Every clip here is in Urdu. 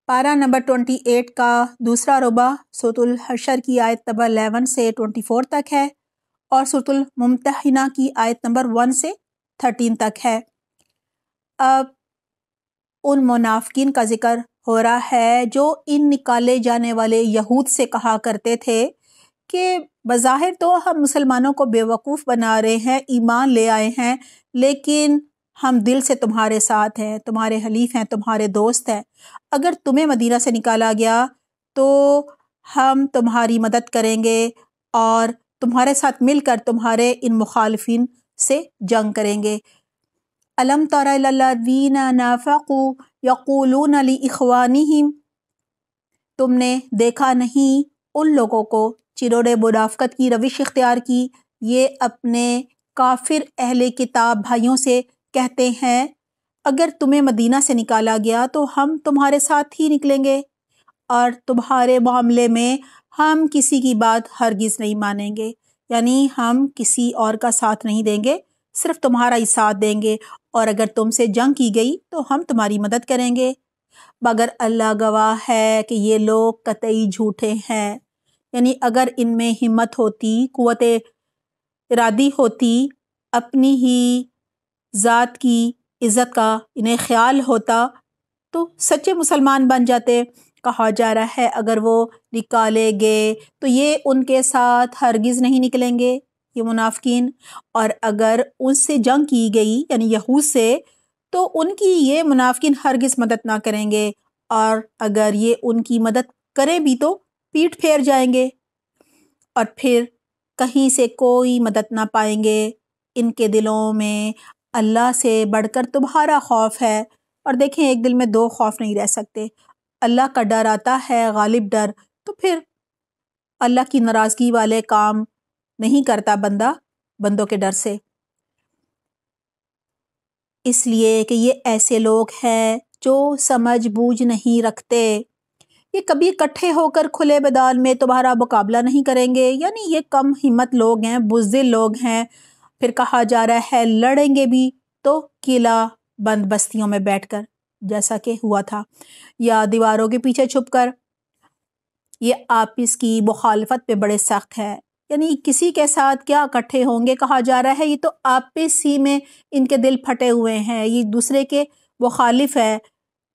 پارہ نمبر 28 کا دوسرا ربع سورۃ الحشر کی آیت نمبر 11 سے 24 تک ہے اور سورۃ الممتحنہ کی آیت نمبر 1 سے 13 تک ہے۔ اب ان منافقین کا ذکر ہو رہا ہے جو ان نکالے جانے والے یہود سے کہا کرتے تھے کہ بظاہر تو ہم مسلمانوں کو بیوقوف بنا رہے ہیں، ایمان لے آئے ہیں، لیکن ہم دل سے تمہارے ساتھ ہیں، تمہارے حلیف ہیں، تمہارے دوست ہیں۔ اگر تمہیں مدینہ سے نکالا گیا تو ہم تمہاری مدد کریں گے اور تمہارے ساتھ مل کر تمہارے ان مخالفین سے جنگ کریں گے۔ الم تر الی الذین نافقوا یقولون لاخوانہم، تم نے دیکھا نہیں ان لوگوں کو جنہوں نے منافقت کی روش اختیار کی، یہ اپنے کافر اہل کتاب بھائیوں سے کہتے ہیں اگر تمہیں مدینہ سے نکالا گیا تو ہم تمہارے ساتھ ہی نکلیں گے اور تمہارے معاملے میں ہم کسی کی بات ہرگز نہیں مانیں گے، یعنی ہم کسی اور کا ساتھ نہیں دیں گے، صرف تمہارا ہی ساتھ دیں گے، اور اگر تم سے جنگ کی گئی تو ہم تمہاری مدد کریں گے، مگر اللہ گواہ ہے کہ یہ لوگ قطعی جھوٹے ہیں۔ یعنی اگر ان میں ہمت ہوتی، قوت ارادی ہوتی، اپنی ہی ذات کی عزت کا انہیں خیال ہوتا تو سچے مسلمان بن جاتے۔ کہا جا رہا ہے اگر وہ نکالے گئے تو یہ ان کے ساتھ ہرگز نہیں نکلیں گے، یہ منافقین، اور اگر ان سے جنگ کی گئی یعنی یہود سے تو ان کی یہ منافقین ہرگز مدد نہ کریں گے، اور اگر یہ ان کی مدد کریں بھی تو پیٹھ پھیر جائیں گے اور پھر کہیں سے کوئی مدد نہ پائیں گے۔ ان کے دلوں میں اللہ سے بڑھ کر تمہارا خوف ہے، اور دیکھیں ایک دل میں دو خوف نہیں رہ سکتے۔ اللہ کا ڈر آتا ہے، غالب ڈر، تو پھر اللہ کی ناراضگی والے کام نہیں کرتا بندہ بندوں کے ڈر سے، اس لیے کہ یہ ایسے لوگ ہیں جو سمجھ بوجھ نہیں رکھتے، یہ کبھی اکٹھے ہو کر کھلے میدان میں تمہارا مقابلہ نہیں کریں گے، یعنی یہ کم ہمت لوگ ہیں، بزدل لوگ ہیں۔ پھر کہا جا رہا ہے لڑیں گے بھی تو قلعہ بند بستیوں میں بیٹھ کر، جیسا کہ ہوا تھا، یا دیواروں کے پیچھے چھپ کر۔ یہ آپس کی مخالفت پہ بڑے سخت ہے، یعنی کسی کے ساتھ کیا اکٹھے ہوں گے، کہا جا رہا ہے یہ تو آپس ہی میں ان کے دل پھٹے ہوئے ہیں، یہ دوسرے کے مخالف ہے،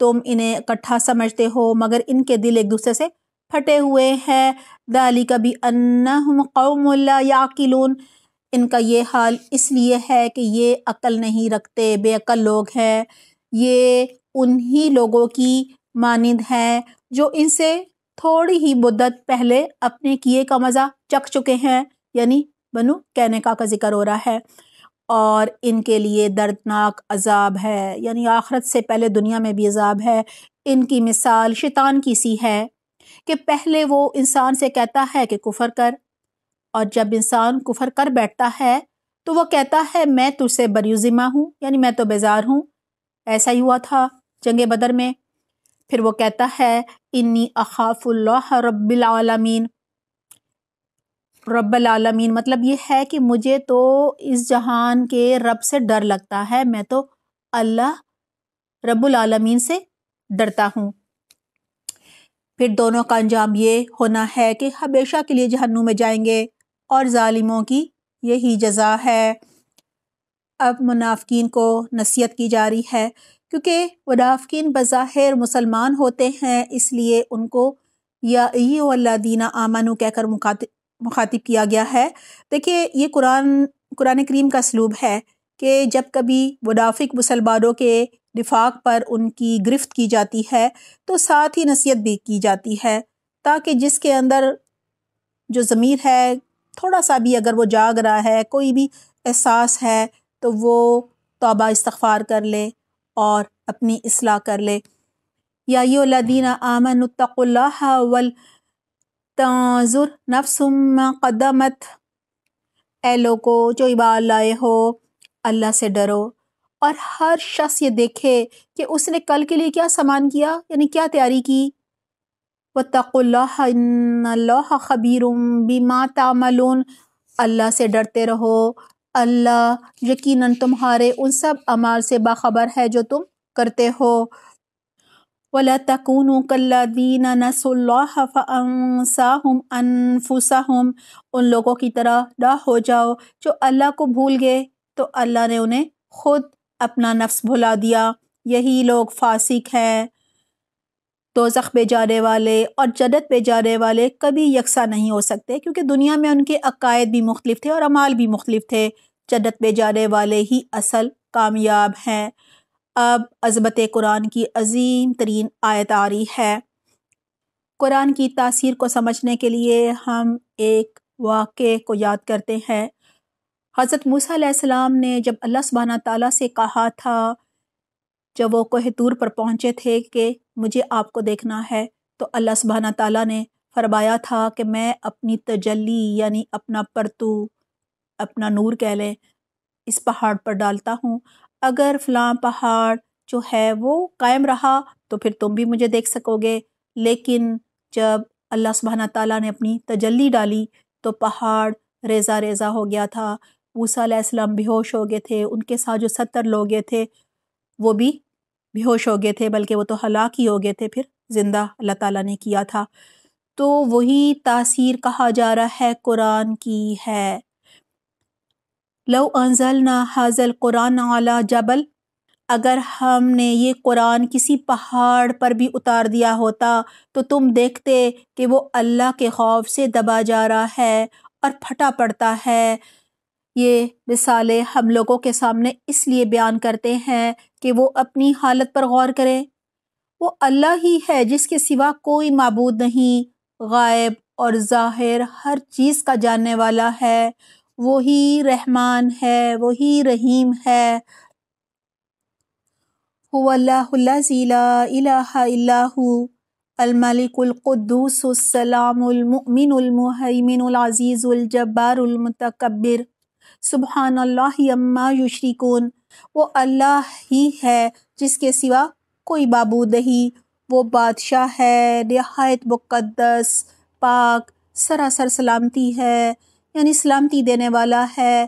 تم انہیں اکٹھا سمجھتے ہو مگر ان کے دل ایک دوسرے سے پھٹے ہوئے ہیں۔ ذَلِكَ بِأَنَّهُمْ قَوْمٌ لَا يَعْقِلُونَ، ان کا یہ حال اس لیے ہے کہ یہ عقل نہیں رکھتے، بے عقل لوگ ہیں، یہ انہی لوگوں کی مانند ہیں جو ان سے تھوڑی ہی مدت پہلے اپنے کیے کا مزہ چکھ چکے ہیں، یعنی بنو قینقاع کا ذکر ہو رہا ہے، اور ان کے لیے دردناک عذاب ہے، یعنی آخرت سے پہلے دنیا میں بھی عذاب ہے۔ ان کی مثال شیطان کی سی ہے کہ پہلے وہ انسان سے کہتا ہے کہ کفر کر، اور جب انسان کفر کر بیٹھتا ہے تو وہ کہتا ہے میں تجھ سے بری ذمہ ہوں، یعنی میں تو بیزار ہوں۔ ایسا ہی ہوا تھا جنگ بدر میں۔ پھر وہ کہتا ہے انی اخاف اللہ رب العالمین، رب العالمین مطلب یہ ہے کہ مجھے تو اس جہان کے رب سے ڈر لگتا ہے، میں تو اللہ رب العالمین سے ڈرتا ہوں۔ پھر دونوں کا انجام یہ ہونا ہے کہ ہمیشہ کے لیے جہنم میں جائیں گے، اور ظالموں کی یہی جزا ہے۔ اب منافقین کو نصیحت کی جا رہی ہے، کیونکہ منافقین بظاہر مسلمان ہوتے ہیں، اس لیے ان کو یا ایھا الذین آمنوا کہہ کر مخاطب کیا گیا ہے۔ دیکھیے یہ قرآن کریم کا اسلوب ہے کہ جب کبھی منافق مسلمانوں کے نفاق پر ان کی گرفت کی جاتی ہے تو ساتھ ہی نصیحت بھی کی جاتی ہے، تاکہ جس کے اندر جو ضمیر ہے تھوڑا سا بھی اگر وہ جاگ رہا ہے، کوئی بھی احساس ہے، تو وہ توبہ استغفار کر لے اور اپنی اصلاح کر لے۔ یا ایھا الذین آمنوا اتقوا اللہ ولتنظر نفس ما قدمت، اے لوگو جو ایمان لائے ہو اللہ سے ڈرو، اور ہر شخص یہ دیکھے کہ اس نے کل کے لیے کیا سامان کیا، یعنی کیا تیاری کی۔ واتقوا اللہ ان اللہ خبیر بما تعملون، اللہ سے ڈرتے رہو، اللہ یقیناً تمہارے ان سب اعمال سے باخبر ہے جو تم کرتے ہو۔ وَلَا تَكُونُوا كَالَّذِينَ نَسُوا اللَّهَ فَأَنسَاهُمْ أَنفُسَهُمْ، ان لوگوں کی طرح نہ ہو جاؤ جو اللہ کو بھول گئے تو اللہ نے انہیں خود اپنا نفس بھلا دیا۔ یہی لوگ فاسق ہیں۔ دوزخ میں جانے والے اور جنت میں جانے والے کبھی یکساں نہیں ہو سکتے، کیونکہ دنیا میں ان کے عقائد بھی مختلف تھے اور اعمال بھی مختلف تھے۔ جنت میں جانے والے ہی اصل کامیاب ہیں۔ اب عظمت قرآن کی عظیم ترین آیت آ رہی ہے۔ قرآن کی تاثیر کو سمجھنے کے لیے ہم ایک واقعے کو یاد کرتے ہیں۔ حضرت موسیٰ علیہ السلام نے جب اللہ سبحانہ تعالیٰ سے کہا تھا، جب وہ کوہ طور پر پہنچے تھے کہ مجھے آپ کو دیکھنا ہے، تو اللہ سبحانہ تعالیٰ نے فرمایا تھا کہ میں اپنی تجلی یعنی اپنا پرتو، اپنا نور کہہ لیں، اس پہاڑ پر ڈالتا ہوں۔ اگر فلاں پہاڑ جو ہے وہ قائم رہا تو پھر تم بھی مجھے دیکھ سکو گے، لیکن جب اللہ سبحانہ تعالیٰ نے اپنی تجلی ڈالی تو پہاڑ ریزہ ریزہ ہو گیا تھا۔ موسیٰ علیہ السلام بے ہوش ہو گئے تھے، ان کے ساتھ جو 70 لوگ تھے وہ بھی بے ہوش ہو گئے تھے، بلکہ وہ تو ہلاک ہی ہو گئے تھے، پھر زندہ اللہ تعالیٰ نے کیا تھا۔ تو وہی تاثیر کہا جا رہا ہے قرآن کی ہے۔ لو انزلنا ھذا القرآن علی جبل، اگر ہم نے یہ قرآن کسی پہاڑ پر بھی اتار دیا ہوتا تو تم دیکھتے کہ وہ اللہ کے خوف سے دبا جا رہا ہے اور پھٹا پڑتا ہے۔ یہ مثالیں ہم لوگوں کے سامنے اس لیے بیان کرتے ہیں کہ وہ اپنی حالت پر غور کریں۔ وہ اللہ ہی ہے جس کے سوا کوئی معبود نہیں، غائب اور ظاہر ہر چیز کا جاننے والا ہے، وہی رحمان ہے، وہی رحیم ہے۔ هو اللہ الذی لا الہ الا هو الملک القدوس السلام المؤمن المہیمن العزیز الجبار المتکبر سبحان اللہ عما یشرکون۔ وہ اللہ ہی ہے جس کے سوا کوئی معبود نہیں، وہ بادشاہ ہے، نہایت مقدس، پاک، سراسر سلامتی ہے، یعنی سلامتی دینے والا ہے،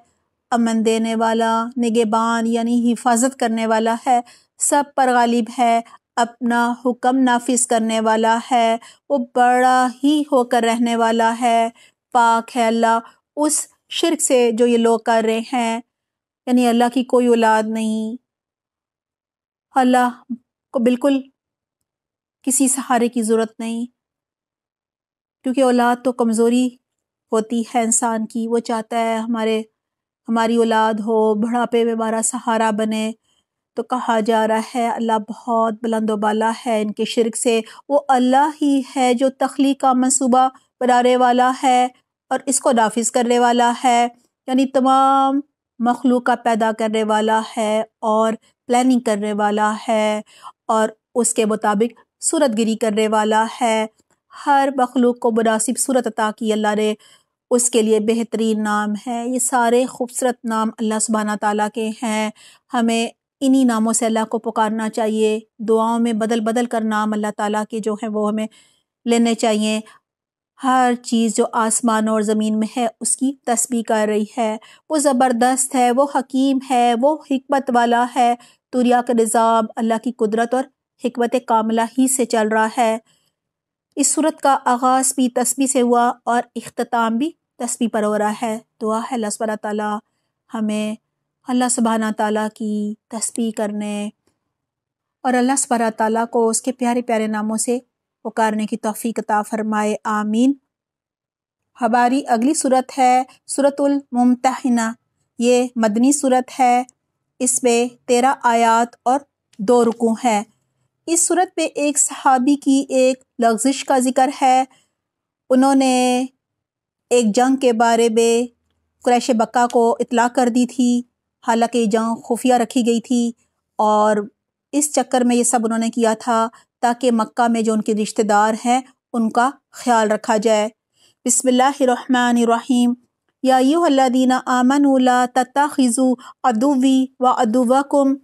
امن دینے والا، نگہبان یعنی حفاظت کرنے والا ہے، سب پر غالب ہے، اپنا حکم نافذ کرنے والا ہے، وہ بڑا ہی ہو کر رہنے والا ہے، پاک ہے اللہ اس شرک سے جو یہ لوگ کر رہے ہیں، یعنی اللہ کی کوئی اولاد نہیں، اللہ کو بالکل کسی سہارے کی ضرورت نہیں، کیونکہ اولاد تو کمزوری ہوتی ہے انسان کی، وہ چاہتا ہے ہماری اولاد ہو، بڑھاپے میں ہمارا سہارا بنے، تو کہا جا رہا ہے اللہ بہت بلند و بالا ہے ان کے شرک سے۔ وہ اللہ ہی ہے جو تخلیق کا منصوبہ بنانے والا ہے اور اس کو نافذ کرنے والا ہے، یعنی تمام مخلوق کا پیدا کرنے والا ہے اور پلاننگ کرنے والا ہے اور اس کے مطابق صورت گیری کرنے والا ہے۔ ہر مخلوق کو مناسب صورت عطا کی اللہ نے، اس کے لیے بہترین نام ہے۔ یہ سارے خوبصورت نام اللہ سبحانہ تعالیٰ کے ہیں، ہمیں انہی ناموں سے اللہ کو پکارنا چاہیے، دعاؤں میں بدل بدل کر نام اللہ تعالیٰ کے جو ہیں وہ ہمیں لینے چاہیے۔ ہر چیز جو آسمان اور زمین میں ہے اس کی تسبیح کر رہی ہے، وہ زبردست ہے، وہ حکیم ہے، وہ حکمت والا ہے، دنیا کا نظام اللہ کی قدرت اور حکمت کاملہ ہی سے چل رہا ہے۔ اس سورت کا آغاز بھی تسبیح سے ہوا اور اختتام بھی تسبیح پر ہو رہا ہے۔ دعا ہے اللہ سبحانہ تعالیٰ ہمیں اللہ سبحانہ تعالیٰ کی تسبیح کرنے اور اللہ سبحانہ تعالیٰ کو اس کے پیارے پیارے ناموں سے پکارنے کی توفیق عطا فرمائے، آمین۔ ہماری اگلی سورت ہے سورۃ الممتحنہ، یہ مدنی سورت ہے، اس میں 13 آیات اور 2 رکوع ہے۔ اس سورت میں ایک صحابی کی ایک لغزش کا ذکر ہے، انہوں نے ایک جنگ کے بارے میں قریش مکہ کو اطلاع کر دی تھی، حالانکہ یہ جنگ خفیہ رکھی گئی تھی اور اس چکر میں یہ سب انہوں نے کیا تھا تاکہ مکہ میں جو ان کے رشتہ دار ہیں ان کا خیال رکھا جائے۔ بسم اللہ الرحمن الرحیم، یا ایھا الذین آمنوا لا تتخذوا عدوی وعدوکم،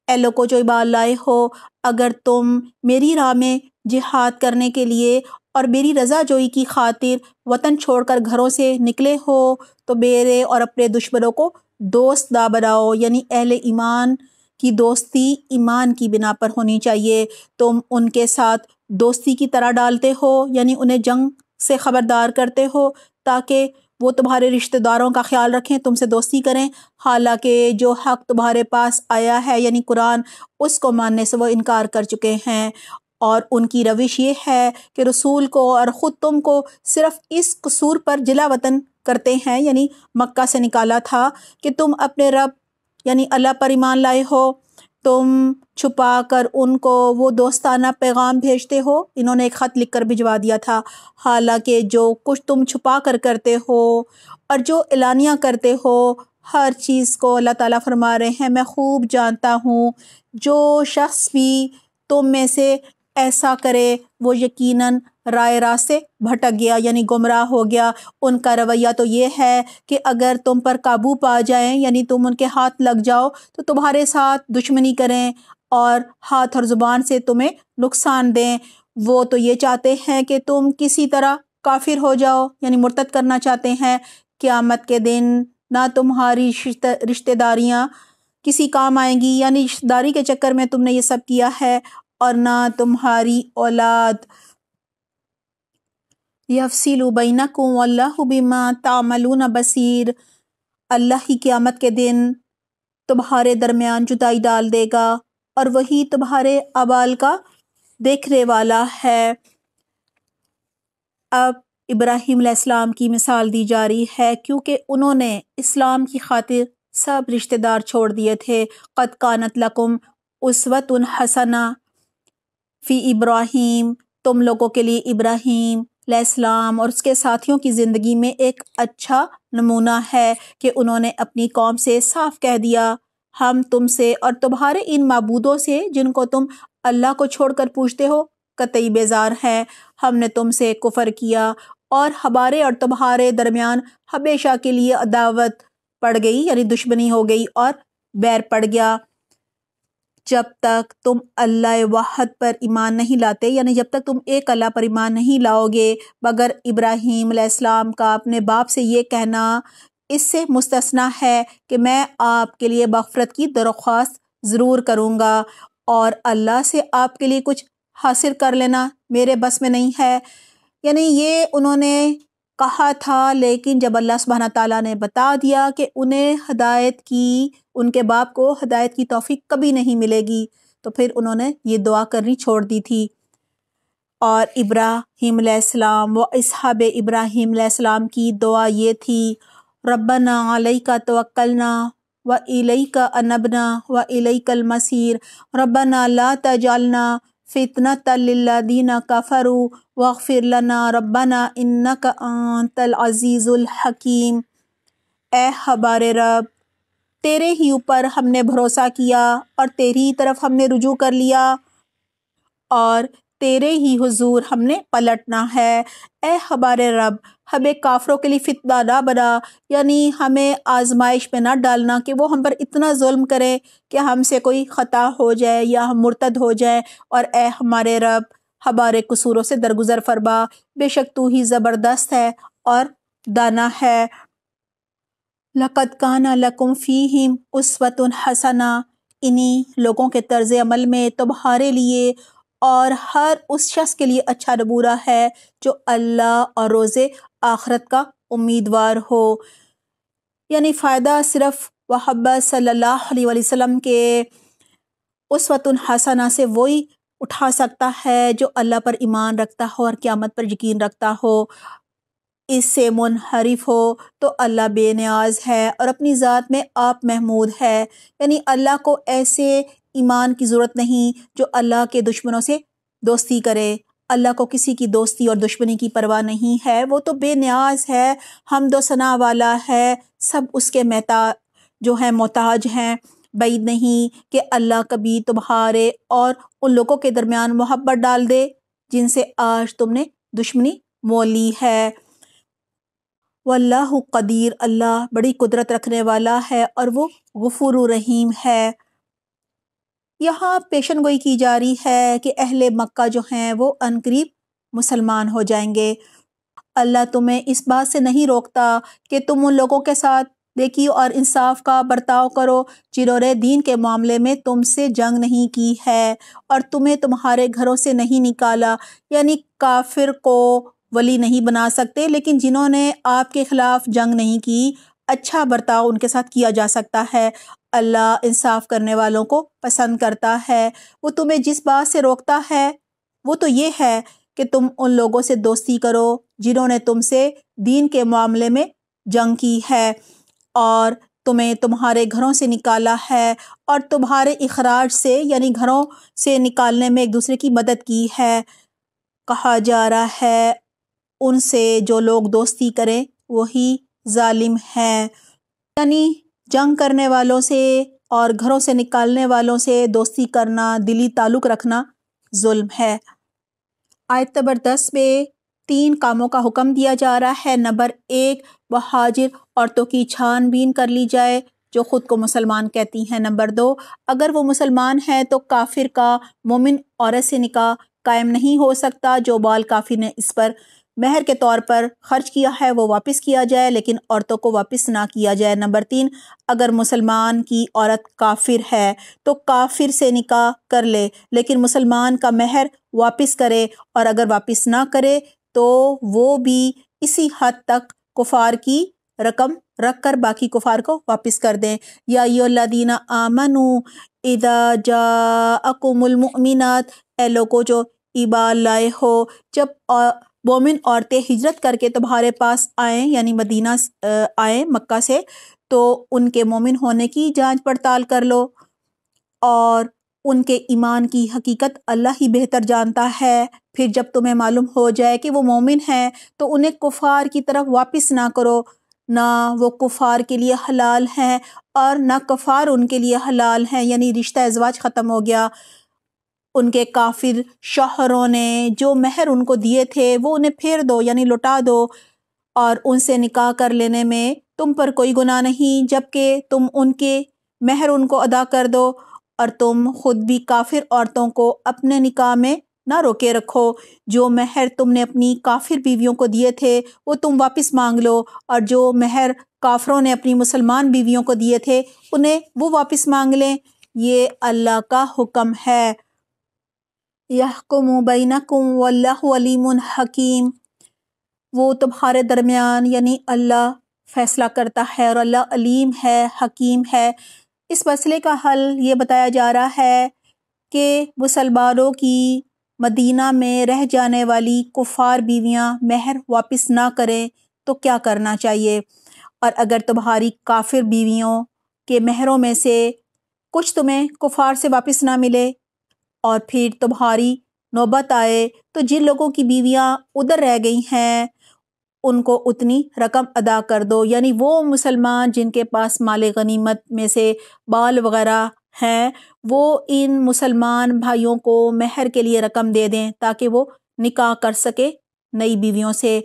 اے لوگو جو ایمان لائے ہو، اگر تم میری راہ میں جہاد کرنے کے لیے اور میری رضا جوئی کی خاطر وطن چھوڑ کر گھروں سے نکلے ہو تو میرے اور اپنے دشمنوں کو دوست نہ بناؤ، یعنی اہل ایمان کی دوستی ایمان کی بنا پر ہونی چاہیے۔ تم ان کے ساتھ دوستی کی طرح ڈالتے ہو، یعنی انہیں جنگ سے خبردار کرتے ہو تاکہ وہ تمہارے رشتہ داروں کا خیال رکھیں، تم سے دوستی کریں، حالانکہ جو حق تمہارے پاس آیا ہے یعنی قرآن، اس کو ماننے سے وہ انکار کر چکے ہیں۔ اور ان کی روش یہ ہے کہ رسول کو اور خود تم کو صرف اس قصور پر جلا وطن کرتے ہیں، یعنی مکہ سے نکالا تھا کہ تم اپنے رب یعنی اللہ پر ایمان لائے ہو۔ تم چھپا کر ان کو وہ دوستانہ پیغام بھیجتے ہو، انہوں نے ایک خط لکھ کر بھجوا دیا تھا، حالانکہ جو کچھ تم چھپا کر کرتے ہو اور جو اعلانیہ کرتے ہو، ہر چیز کو اللہ تعالیٰ فرما رہے ہیں میں خوب جانتا ہوں۔ جو شخص بھی تم میں سے ایسا کرے وہ یقیناً رائے راست سے بھٹک گیا، یعنی گمراہ ہو گیا۔ ان کا رویہ تو یہ ہے کہ اگر تم پر قابو پا جائیں، یعنی تم ان کے ہاتھ لگ جاؤ، تو تمہارے ساتھ دشمنی کریں اور ہاتھ اور زبان سے تمہیں نقصان دیں۔ وہ تو یہ چاہتے ہیں کہ تم کسی طرح کافر ہو جاؤ، یعنی مرتد کرنا چاہتے ہیں۔ قیامت کے دن نہ تمہاری رشتہ داریاں کسی کام آئیں گی، یعنی رشتہ داری کے چکر میں تم نے یہ سب کیا ہے، اور نہ تمہاری اولاد۔ یفصل بینکم واللہ بما تعملون بصیر۔ اللہ ہی قیامت کے دن تمہارے درمیان جدائی ڈال دے گا اور وہی تمہارے اعمال کا دیکھنے والا ہے۔ اب ابراہیم علیہ السلام کی مثال دی جا رہی ہے، کیونکہ انہوں نے اسلام کی خاطر سب رشتہ دار چھوڑ دیے تھے۔ قد کانت لکم اسوۃ حسنہ فی ابراہیم، تم لوگوں کے لیے ابراہیم علیہ السلام اور اس کے ساتھیوں کی زندگی میں ایک اچھا نمونہ ہے کہ انہوں نے اپنی قوم سے صاف کہہ دیا، ہم تم سے اور تمہارے ان معبودوں سے جن کو تم اللہ کو چھوڑ کر پوجتے ہو قطعی بیزار ہیں۔ ہم نے تم سے کفر کیا اور ہمارے اور تمہارے درمیان ہمیشہ کے لیے عداوت پڑ گئی، یعنی دشمنی ہو گئی اور بیر پڑ گیا، جب تک تم اللہ واحد پر ایمان نہیں لاتے، یعنی جب تک تم ایک اللہ پر ایمان نہیں لاؤ گے۔ مگر ابراہیم علیہ السلام کا اپنے باپ سے یہ کہنا اس سے مستثنیٰ ہے کہ میں آپ کے لیے مغفرت کی درخواست ضرور کروں گا، اور اللہ سے آپ کے لیے کچھ حاصل کر لینا میرے بس میں نہیں ہے۔ یعنی یہ انہوں نے کہا تھا، لیکن جب اللہ سبحانہ تعالیٰ نے بتا دیا کہ انہیں ہدایت کی، ان کے باپ کو ہدایت کی توفیق کبھی نہیں ملے گی، تو پھر انہوں نے یہ دعا کرنی چھوڑ دی تھی۔ اور ابراہیم علیہ السلام و اصحاب ابراہیم علیہ السلام کی دعا یہ تھی، ربنا علیک توکلنا و الیک انبنا و الیک المصیر، ربنا لا تجعلنا فتنة للذین کفروا واغفر لنا ربنا انک انت العزیز الحکیم۔ اے ہمارے رب، تیرے ہی اوپر ہم نے بھروسہ کیا اور تیری ہی طرف ہم نے رجوع کر لیا اور تیرے ہی حضور ہم نے پلٹنا ہے۔ اے ہمارے رب، ہمیں کافروں کے لیے فتنہ نہ بنا، یعنی ہمیں آزمائش میں نہ ڈالنا کہ وہ ہم پر اتنا ظلم کرے کہ ہم سے کوئی خطا ہو جائے یا ہم مرتد ہو جائیں، اور اے ہمارے رب ہمارے قصوروں سے درگزر فرما، بے شک تو ہی زبردست ہے اور دانا ہے۔ لَقَدْ كَانَ لَكُمْ فِيهِمْ أُسْوَةٌ حَسَنَةٌ، انہی لوگوں کے طرز عمل میں تمہارے لیے اور ہر اس شخص کے لیے اچھا نمونہ ہے جو اللہ اور روز آخرت کا امیدوار ہو۔ یعنی فائدہ صرف محمد صلی اللہ علیہ وسلم کے اسوۃ حسنہ سے وہی اٹھا سکتا ہے جو اللہ پر ایمان رکھتا ہو اور قیامت پر یقین رکھتا ہو۔ اس سے منحرف ہو تو اللہ بے نیاز ہے اور اپنی ذات میں آپ محمود ہے، یعنی اللہ کو ایسے ایمان کی ضرورت نہیں جو اللہ کے دشمنوں سے دوستی کرے۔ اللہ کو کسی کی دوستی اور دشمنی کی پرواہ نہیں ہے، وہ تو بے نیاز ہے، حمد و ثنا والا ہے، سب اس کے محتاج ہیں۔ بعید نہیں کہ اللہ کبھی تمہارے اور ان لوگوں کے درمیان محبت ڈال دے جن سے آج تم نے دشمنی مول لی ہے۔ واللہ قدیر، اللہ بڑی قدرت رکھنے والا ہے اور وہ غفور رحیم ہے۔ یہاں پیشن گوئی کی جا رہی ہے کہ اہل مکہ جو ہیں وہ عنقریب مسلمان ہو جائیں گے۔ اللہ تمہیں اس بات سے نہیں روکتا کہ تم ان لوگوں کے ساتھ نیکی اور انصاف کا برتاؤ کرو، جنہوں نے دین کے معاملے میں تم سے جنگ نہیں کی ہے اور تمہیں تمہارے گھروں سے نہیں نکالا، یعنی کافر کو ولی نہیں بنا سکتے، لیکن جنہوں نے آپ کے خلاف جنگ نہیں کی اچھا برتاؤ ان کے ساتھ کیا جا سکتا ہے۔ اللہ انصاف کرنے والوں کو پسند کرتا ہے۔ وہ تمہیں جس بات سے روکتا ہے وہ تو یہ ہے کہ تم ان لوگوں سے دوستی کرو جنہوں نے تم سے دین کے معاملے میں جنگ کی ہے اور تمہیں تمہارے گھروں سے نکالا ہے اور تمہارے اخراج سے یعنی گھروں سے نکالنے میں ایک دوسرے کی مدد کی ہے۔ کہا جا رہا ہے ان سے جو لوگ دوستی کریں وہی ظالم ہے، یعنی جنگ کرنے والوں سے اور گھروں سے نکالنے والوں سے دوستی کرنا، دلی تعلق رکھنا ظلم ہے۔ آیت نمبر 10 میں 3 کاموں کا حکم دیا جا رہا ہے۔ نمبر 1، مہاجر عورتوں کی چھان بین کر لی جائے جو خود کو مسلمان کہتی ہیں۔ نمبر 2، اگر وہ مسلمان ہیں تو کافر کا مومن عورت سے نکاح قائم نہیں ہو سکتا، جو بال کافر نے اس پر مہر کے طور پر خرچ کیا ہے وہ واپس کیا جائے لیکن عورتوں کو واپس نہ کیا جائے۔ نمبر 3، اگر مسلمان کی عورت کافر ہے تو کافر سے نکاح کر لے لیکن مسلمان کا مہر واپس کرے، اور اگر واپس نہ کرے تو وہ بھی اسی حد تک کفار کی رقم رکھ کر باقی کفار کو واپس کر دیں۔ یا ایھا الذین آمنوا اذا جاءکم المؤمنات، اے لوگوں جو ایمان لائے ہو، جب مومن عورتیں ہجرت کر کے تمہارے پاس آئیں یعنی مدینہ آئیں مکہ سے، تو ان کے مومن ہونے کی جانچ پڑتال کر لو، اور ان کے ایمان کی حقیقت اللہ ہی بہتر جانتا ہے۔ پھر جب تمہیں معلوم ہو جائے کہ وہ مومن ہیں تو انہیں کفار کی طرف واپس نہ کرو، نہ وہ کفار کے لیے حلال ہیں اور نہ کفار ان کے لیے حلال ہیں، یعنی رشتہ ازواج ختم ہو گیا۔ ان کے کافر شوہروں نے جو مہر ان کو دیے تھے وہ انہیں پھیر دو یعنی لوٹا دو، اور ان سے نکاح کر لینے میں تم پر کوئی گناہ نہیں جبکہ تم ان کے مہر ان کو ادا کر دو، اور تم خود بھی کافر عورتوں کو اپنے نکاح میں نہ روکے رکھو۔ جو مہر تم نے اپنی کافر بیویوں کو دیے تھے وہ تم واپس مانگ لو، اور جو مہر کافروں نے اپنی مسلمان بیویوں کو دیے تھے انہیں وہ واپس مانگ لیں۔ یہ اللہ کا حکم ہے۔ یحکم بینکم واللہ علیم حکیم، وہ تمہارے درمیان یعنی اللہ فیصلہ کرتا ہے اور اللہ علیم ہے، حکیم ہے۔ اس مسئلے کا حل یہ بتایا جا رہا ہے کہ مسلمانوں کی مدینہ میں رہ جانے والی کفار بیویاں مہر واپس نہ کریں تو کیا کرنا چاہیے، اور اگر تمہاری کافر بیویوں کے مہروں میں سے کچھ تمہیں کفار سے واپس نہ ملے اور پھر تمہاری نوبت آئے تو جن لوگوں کی بیویاں ادھر رہ گئی ہیں ان کو اتنی رقم ادا کر دو، یعنی وہ مسلمان جن کے پاس مال غنیمت میں سے بال وغیرہ ہیں وہ ان مسلمان بھائیوں کو مہر کے لیے رقم دے دیں تاکہ وہ نکاح کر سکے نئی بیویوں سے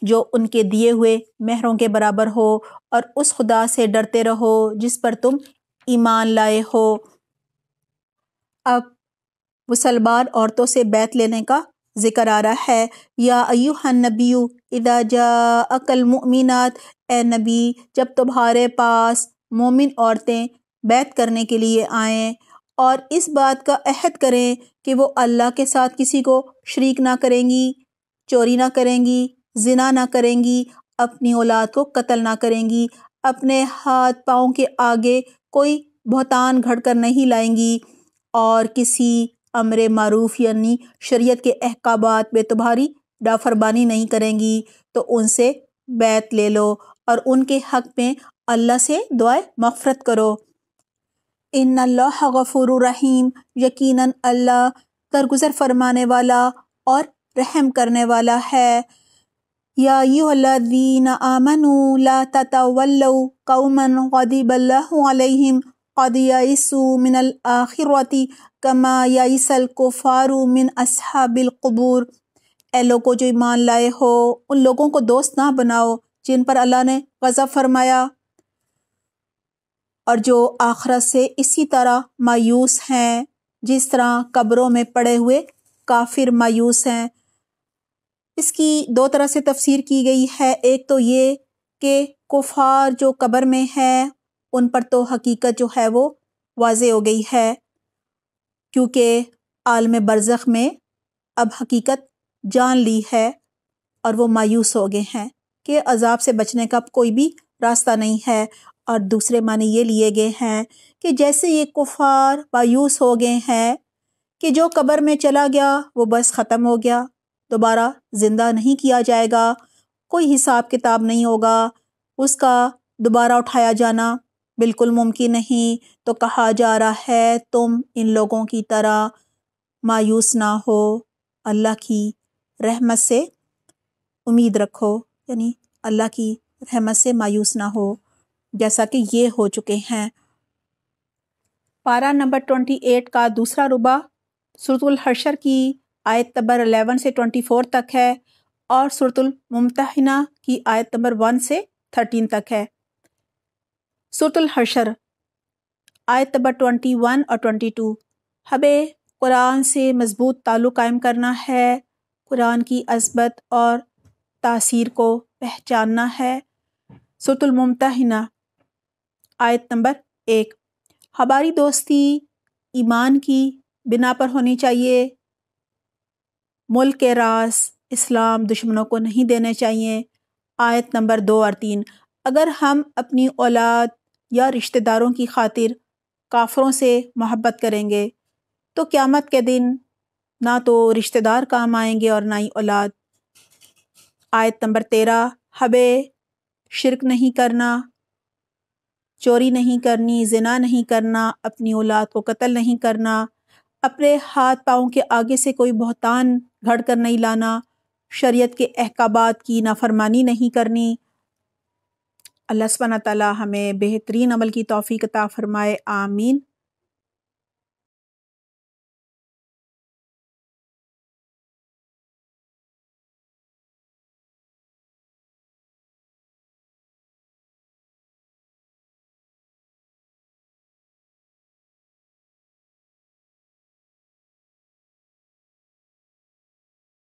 جو ان کے دیے ہوئے مہروں کے برابر ہو، اور اس خدا سے ڈرتے رہو جس پر تم ایمان لائے ہو۔ اب مسلمان عورتوں سے بیعت لینے کا ذکر آ رہا ہے۔ یا ایھا النبی اذا جاءک المؤمنات، اے نبی جب تمہارے پاس مومن عورتیں بیعت کرنے کے لیے آئیں اور اس بات کا عہد کریں کہ وہ اللہ کے ساتھ کسی کو شریک نہ کریں گی، چوری نہ کریں گی، زنا نہ کریں گی، اپنی اولاد کو قتل نہ کریں گی، اپنے ہاتھ پاؤں کے آگے کوئی بہتان گھڑ کر نہیں لائیں گی، اور کسی امر معروف یعنی شریعت کے احکامات میں تمہاری نافرمانی نہیں کریں گی، تو ان سے بیعت لے لو اور ان کے حق میں اللہ سے دعائے مغفرت کرو۔ ان اللہ غفور رحیم، یقیناً اللہ درگزر فرمانے والا اور رحم کرنے والا ہے۔ یا ایھا الذین آمنوا لا تتولوا قوما غضب اللہ علیہم قد یئسوا من الآخرۃ کما یئس الکفار من اصحاب القبور، اے لوگوں جو ایمان لائے ہو ان لوگوں کو دوست نہ بناؤ جن پر اللہ نے غضب فرمایا اور جو آخرت سے اسی طرح مایوس ہیں جس طرح قبروں میں پڑے ہوئے کافر مایوس ہیں۔ اس کی 2 طرح سے تفسیر کی گئی ہے۔ ایک تو یہ کہ کفار جو قبر میں ہے ان پر تو حقیقت جو ہے وہ واضح ہو گئی ہے، کیونکہ عالم برزخ میں اب حقیقت جان لی ہے اور وہ مایوس ہو گئے ہیں کہ عذاب سے بچنے کا کوئی بھی راستہ نہیں ہے۔ اور دوسرے معنی یہ لیے گئے ہیں کہ جیسے یہ کفار مایوس ہو گئے ہیں کہ جو قبر میں چلا گیا وہ بس ختم ہو گیا، دوبارہ زندہ نہیں کیا جائے گا، کوئی حساب کتاب نہیں ہوگا، اس کا دوبارہ اٹھایا جانا بالکل ممکن نہیں، تو کہا جا رہا ہے تم ان لوگوں کی طرح مایوس نہ ہو، اللہ کی رحمت سے امید رکھو، یعنی اللہ کی رحمت سے مایوس نہ ہو جیسا کہ یہ ہو چکے ہیں۔ پارہ نمبر 28 کا دوسرا ربع سورۃ الحشر کی آیت نمبر 11 سے 24 تک ہے اور سورۃ الممتحنہ کی آیت نمبر 1 سے 13 تک ہے۔ سورۃ الحشر آیت نمبر 21 اور 22، ہمیں قرآن سے مضبوط تعلق قائم کرنا ہے، قرآن کی عظمت اور تاثیر کو پہچاننا ہے۔ سورۃ الممتحنہ آیت نمبر 1، ہماری دوستی ایمان کی بنا پر ہونی چاہیے، ملک کے راز اسلام دشمنوں کو نہیں دینے چاہیے۔ آیت نمبر 2 اور 3، اگر ہم اپنی اولاد یا رشتہ داروں کی خاطر کافروں سے محبت کریں گے تو قیامت کے دن نہ تو رشتہ دار کام آئیں گے اور نہ ہی اولاد۔ آیت نمبر 13، ہمیں شرک نہیں کرنا، چوری نہیں کرنی، زنا نہیں کرنا، اپنی اولاد کو قتل نہیں کرنا، اپنے ہاتھ پاؤں کے آگے سے کوئی بہتان گھڑ کر نہیں لانا، شریعت کے احکامات کی نافرمانی نہیں کرنی۔ اللہ سبحانہ تعالی ہمیں بہترین عمل کی توفیق عطا فرمائے، آمین۔